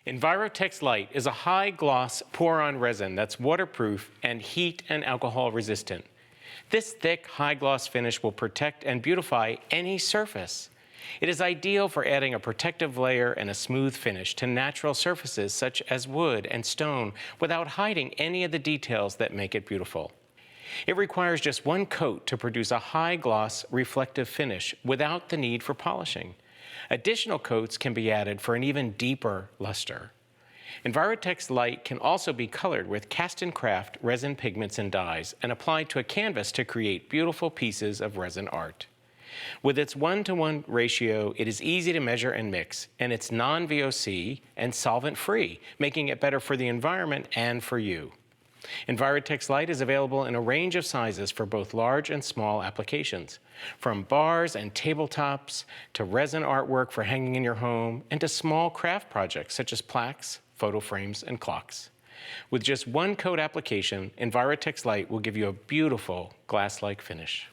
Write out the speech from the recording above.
EnviroTex Lite is a high-gloss pour-on resin that's waterproof and heat and alcohol resistant. This thick, high-gloss finish will protect and beautify any surface. It is ideal for adding a protective layer and a smooth finish to natural surfaces such as wood and stone without hiding any of the details that make it beautiful. It requires just one coat to produce a high-gloss, reflective finish without the need for polishing. Additional coats can be added for an even deeper luster. EnviroTex Lite can also be colored with CreateNCraft resin pigments and dyes and applied to a canvas to create beautiful pieces of resin art. With its 1-to-1 ratio, it is easy to measure and mix, and it's non-VOC and solvent-free, making it better for the environment and for you. EnviroTex Lite is available in a range of sizes for both large and small applications, from bars and tabletops to resin artwork for hanging in your home and to small craft projects such as plaques, photo frames, and clocks. With just one coat application, EnviroTex Lite will give you a beautiful glass-like finish.